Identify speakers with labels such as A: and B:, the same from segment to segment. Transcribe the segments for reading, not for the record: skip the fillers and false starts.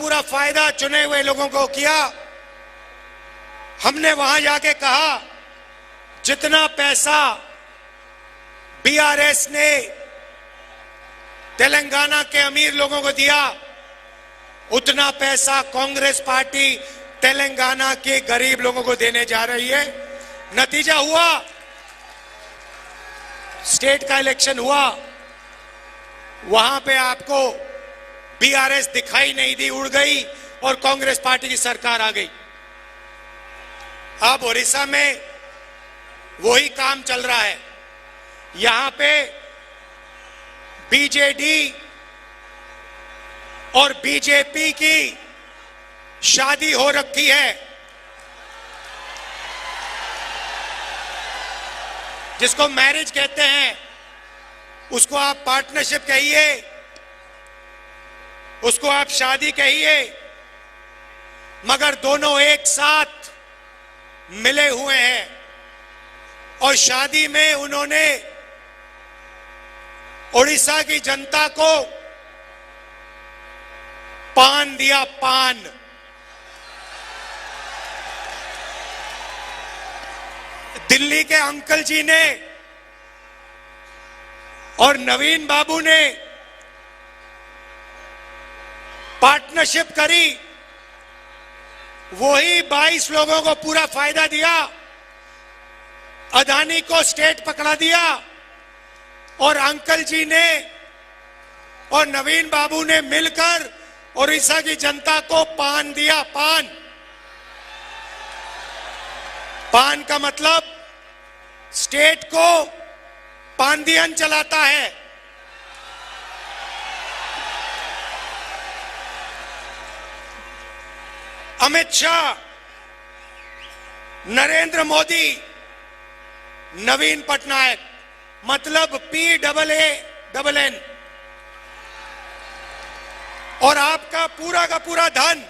A: पूरा फायदा चुने हुए लोगों को किया। हमने वहां जाके कहा जितना पैसा बीआरएस ने तेलंगाना के अमीर लोगों को दिया उतना पैसा कांग्रेस पार्टी तेलंगाना के गरीब लोगों को देने जा रही है। नतीजा हुआ, स्टेट का इलेक्शन हुआ, वहां पे आपको बीआरएस दिखाई नहीं दी, उड़ गई और कांग्रेस पार्टी की सरकार आ गई। अब ओडिशा में वही काम चल रहा है। यहां पे बीजेडी और बीजेपी की शादी हो रखी है, जिसको मैरिज कहते हैं, उसको आप पार्टनरशिप कहिए, उसको आप शादी कहिए, मगर दोनों एक साथ मिले हुए हैं। और शादी में उन्होंने ओडिशा की जनता को पान दिया, पान। दिल्ली के अंकल जी ने और नवीन बाबू ने पार्टनरशिप करी, वही 22 लोगों को पूरा फायदा दिया, अदानी को स्टेट पकड़ा दिया और अंकल जी ने और नवीन बाबू ने मिलकर ओडिशा की जनता को पान दिया, पान। पान का मतलब स्टेट को पांदियन चलाता है। अमित शाह, नरेंद्र मोदी, नवीन पटनायक, मतलब PAAN, और आपका पूरा का पूरा धन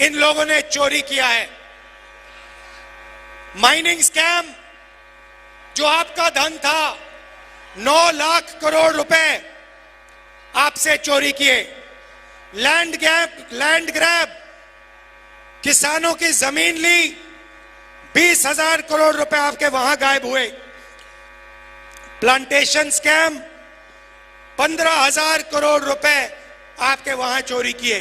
A: इन लोगों ने चोरी किया है। माइनिंग स्कैम, जो आपका धन था, 9 लाख करोड़ रुपए आपसे चोरी किए। लैंड ग्रैब, किसानों की जमीन ली, 20,000 करोड़ रुपए आपके वहां गायब हुए। प्लांटेशन स्कैम, 15,000 करोड़ रुपए आपके वहां चोरी किए।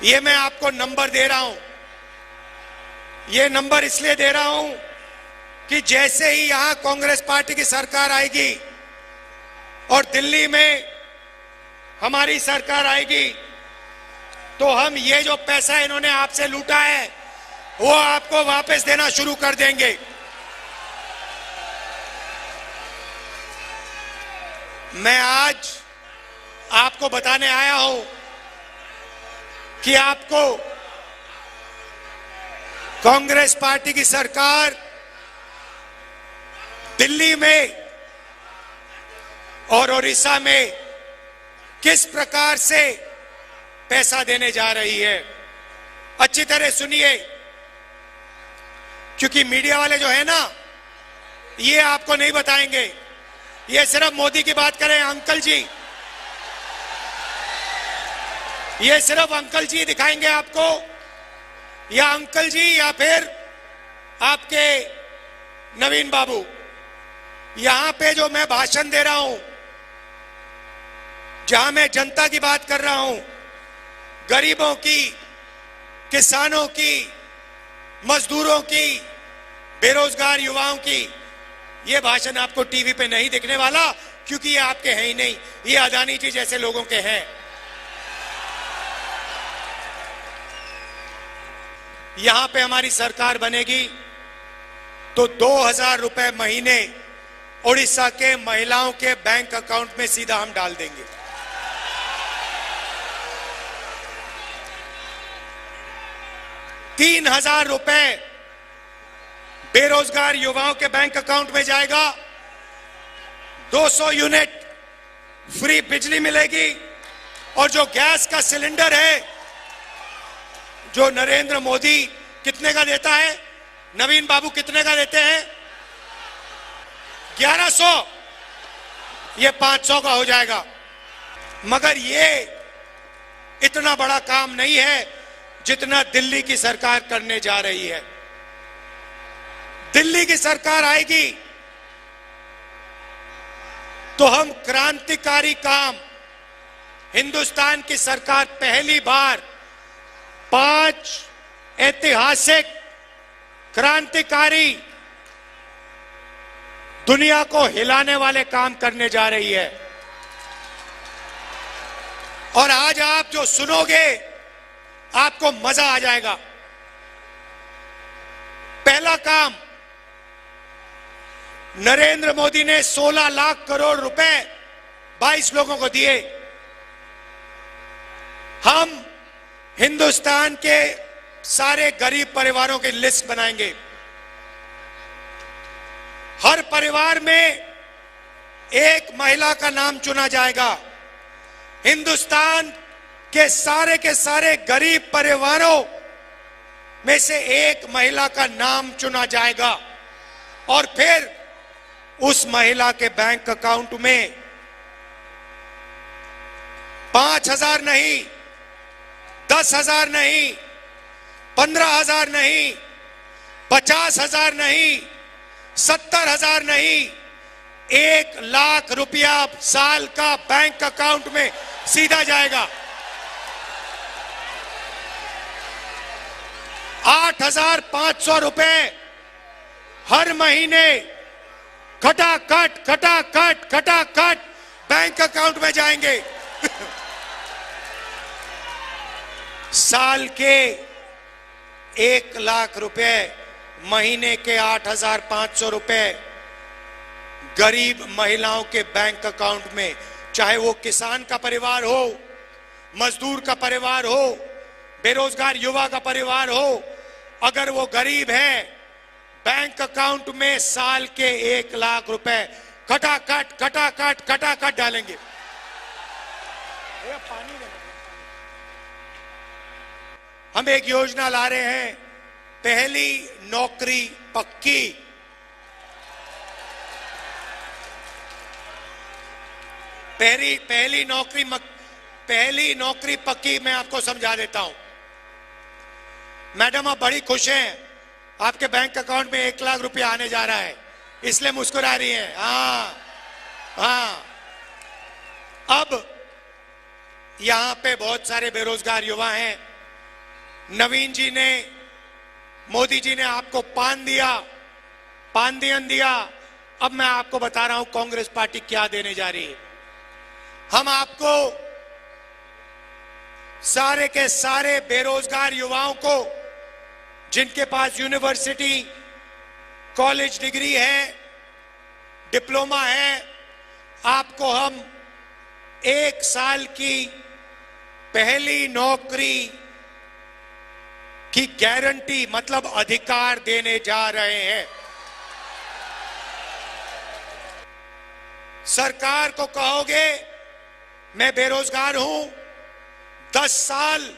A: ये मैं आपको नंबर दे रहा हूं, ये नंबर इसलिए दे रहा हूं कि जैसे ही यहां कांग्रेस पार्टी की सरकार आएगी और दिल्ली में हमारी सरकार आएगी, तो हम ये जो पैसा इन्होंने आपसे लूटा है वो आपको वापस देना शुरू कर देंगे। मैं आज आपको बताने आया हूं कि आपको कांग्रेस पार्टी की सरकार दिल्ली में और ओडिशा में किस प्रकार से पैसा देने जा रही है। अच्छी तरह सुनिए, क्योंकि मीडिया वाले जो है ना, ये आपको नहीं बताएंगे, ये सिर्फ मोदी की बात करें। अंकल जी, ये सिर्फ अंकल जी दिखाएंगे आपको, या अंकल जी या फिर आपके नवीन बाबू। यहां पे जो मैं भाषण दे रहा हूं, जहां मैं जनता की बात कर रहा हूं, गरीबों की, किसानों की, मजदूरों की, बेरोजगार युवाओं की, ये भाषण आपको टीवी पे नहीं दिखने वाला, क्योंकि ये आपके हैं ही नहीं, ये अदानी जी जैसे लोगों के हैं। यहां पे हमारी सरकार बनेगी तो 2,000 रुपए महीने ओडिशा के महिलाओं के बैंक अकाउंट में सीधा हम डाल देंगे। 3,000 रुपए बेरोजगार युवाओं के बैंक अकाउंट में जाएगा। 200 यूनिट फ्री बिजली मिलेगी। और जो गैस का सिलेंडर है, जो नरेंद्र मोदी कितने का देता है, नवीन बाबू कितने का देते हैं, 1100, ये 500 का हो जाएगा। मगर ये इतना बड़ा काम नहीं है जितना दिल्ली की सरकार करने जा रही है। दिल्ली की सरकार आएगी तो हम क्रांतिकारी काम, हिंदुस्तान की सरकार पहली बार 5 ऐतिहासिक क्रांतिकारी दुनिया को हिलाने वाले काम करने जा रही है। और आज आप जो सुनोगे आपको मजा आ जाएगा। पहला काम, नरेंद्र मोदी ने 16 लाख करोड़ रुपए 22 लोगों को दिए। हम हिंदुस्तान के सारे गरीब परिवारों की लिस्ट बनाएंगे। हर परिवार में एक महिला का नाम चुना जाएगा। हिंदुस्तान के सारे गरीब परिवारों में से एक महिला का नाम चुना जाएगा और फिर उस महिला के बैंक अकाउंट में 5,000 नहीं, 10,000 नहीं, 15,000 नहीं, 50,000 नहीं, 70,000 नहीं, 1 लाख रुपया साल का बैंक अकाउंट में सीधा जाएगा। 8,500 रुपए हर महीने खटाखट बैंक अकाउंट में जाएंगे। साल के 1 लाख रुपए, महीने के 8,500 रुपए गरीब महिलाओं के बैंक अकाउंट में, चाहे वो किसान का परिवार हो, मजदूर का परिवार हो, बेरोजगार युवा का परिवार हो, अगर वो गरीब है, बैंक अकाउंट में साल के 1 लाख रुपए खटाखट डालेंगे। हम एक योजना ला रहे हैं, पहली नौकरी पक्की। पहली नौकरी पक्की मैं आपको समझा देता हूं। मैडम आप बड़ी खुश हैं, आपके बैंक अकाउंट में 1 लाख रुपया आने जा रहा है, इसलिए मुस्कुरा रही हैं। हाँ। अब यहां पे बहुत सारे बेरोजगार युवा हैं। नवीन जी ने, मोदी जी ने आपको पानदियन दिया। अब मैं आपको बता रहा हूं कांग्रेस पार्टी क्या देने जा रही है। हम आपको सारे के सारे बेरोजगार युवाओं को, जिनके पास यूनिवर्सिटी कॉलेज डिग्री है, डिप्लोमा है, आपको हम 1 साल की पहली नौकरी की गारंटी, मतलब अधिकार देने जा रहे हैं। सरकार को कहोगे मैं बेरोजगार हूं, 10 साल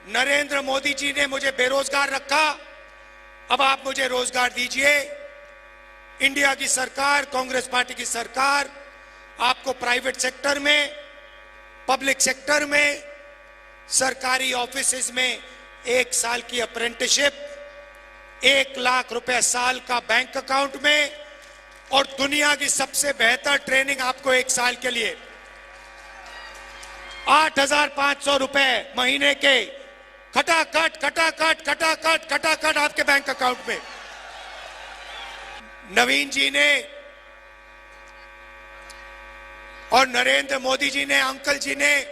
A: नरेंद्र मोदी जी ने मुझे बेरोजगार रखा, अब आप मुझे रोजगार दीजिए। इंडिया की सरकार, कांग्रेस पार्टी की सरकार आपको प्राइवेट सेक्टर में, पब्लिक सेक्टर में, सरकारी ऑफिसेज में 1 साल की अप्रेंटिसशिप, 1 लाख रुपए साल का बैंक अकाउंट में, और दुनिया की सबसे बेहतर ट्रेनिंग आपको 1 साल के लिए 8,500 रुपए महीने के खटाखट आपके बैंक अकाउंट में। नवीन जी ने और नरेंद्र मोदी जी ने, अंकल जी ने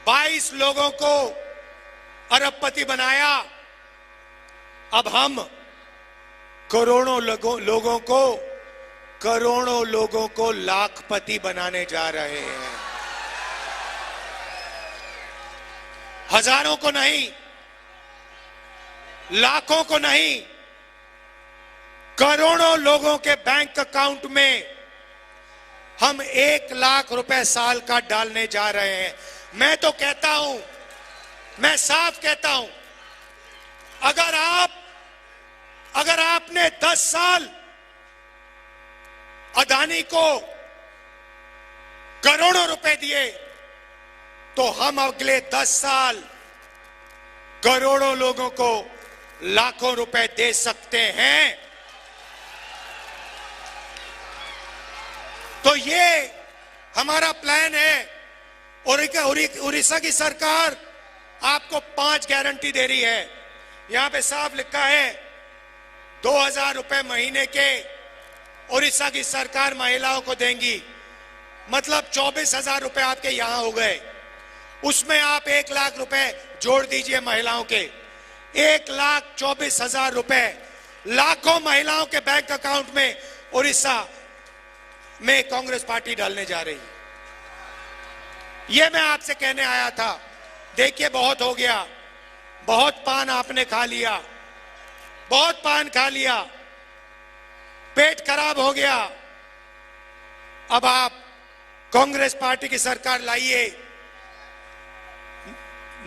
A: 22 लोगों को अरबपति बनाया। अब हम करोड़ों लोगों को लाखपति बनाने जा रहे हैं। हजारों को नहीं, लाखों को नहीं, करोड़ों लोगों के बैंक अकाउंट में हम 1 लाख रुपए साल का डालने जा रहे हैं। मैं तो कहता हूं, मैं साफ कहता हूं, अगर आपने 10 साल अदानी को करोड़ों रुपए दिए, तो हम अगले 10 साल करोड़ों लोगों को लाखों रुपए दे सकते हैं। तो ये हमारा प्लान है। उड़ीसा की सरकार आपको 5 गारंटी दे रही है। यहां पे साफ लिखा है 2000 रुपए महीने के उड़ीसा की सरकार महिलाओं को देंगी, मतलब 24,000 रुपए आपके यहां हो गए। उसमें आप 1 लाख रुपए जोड़ दीजिए महिलाओं के, 1,24,000 रुपए लाखों महिलाओं के बैंक अकाउंट में उड़ीसा में कांग्रेस पार्टी डालने जा रही है। ये मैं आपसे कहने आया था। देखिए बहुत हो गया, बहुत पान आपने खा लिया, बहुत पान खा लिया, पेट खराब हो गया। अब आप कांग्रेस पार्टी की सरकार लाइए।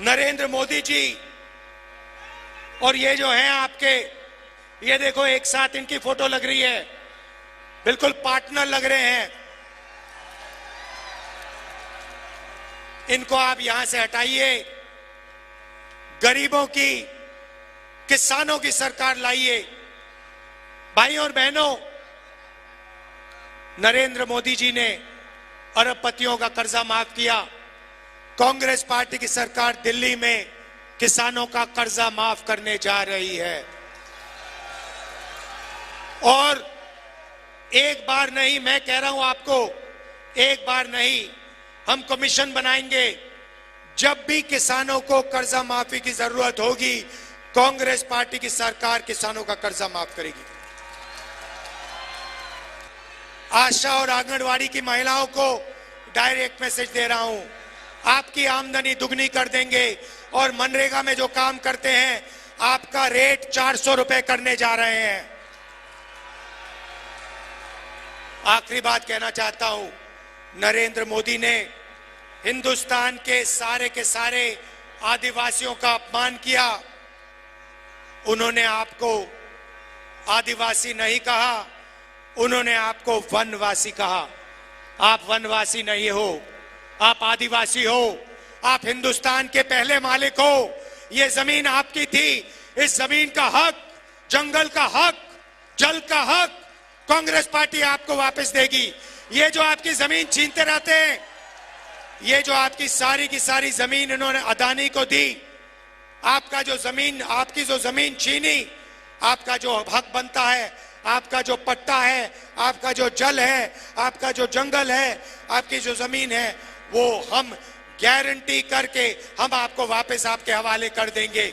A: नरेंद्र मोदी जी और ये जो है आपके, ये देखो एक साथ इनकी फोटो लग रही है, बिल्कुल पार्टनर लग रहे हैं। इनको आप यहां से हटाइए। गरीबों की, किसानों की सरकार लाइए। भाइयों और बहनों, नरेंद्र मोदी जी ने अरबपतियों का कर्जा माफ किया। कांग्रेस पार्टी की सरकार दिल्ली में किसानों का कर्जा माफ करने जा रही है। और एक बार नहीं, मैं कह रहा हूं आपको, एक बार नहीं, हम कमीशन बनाएंगे। जब भी किसानों को कर्जा माफी की जरूरत होगी, कांग्रेस पार्टी की सरकार किसानों का कर्जा माफ करेगी। आशा और आंगनवाड़ी की महिलाओं को डायरेक्ट मैसेज दे रहा हूं, आपकी आमदनी दुगनी कर देंगे और मनरेगा में जो काम करते हैं आपका रेट 400 रुपए करने जा रहे हैं। आखिरी बात कहना चाहता हूं, नरेंद्र मोदी ने हिंदुस्तान के सारे आदिवासियों का अपमान किया। उन्होंने आपको आदिवासी नहीं कहा, उन्होंने आपको वनवासी कहा। आप वनवासी नहीं हो, आप आदिवासी हो। आप हिंदुस्तान के पहले मालिक हो। ये जमीन आपकी थी। इस जमीन का हक, जंगल का हक, जल का हक कांग्रेस पार्टी आपको वापस देगी। ये जो आपकी जमीन छीनते रहते हैं, ये जो आपकी सारी की सारी जमीन इन्होंने अदानी को दी, आपका जो जमीन, आपकी जो जमीन छीनी, आपका जो हक बनता है, आपका जो पट्टा है, आपका जो जल है, आपका जो जंगल है, आपकी जो जमीन है, वो हम गारंटी करके हम आपको वापस आपके हवाले कर देंगे।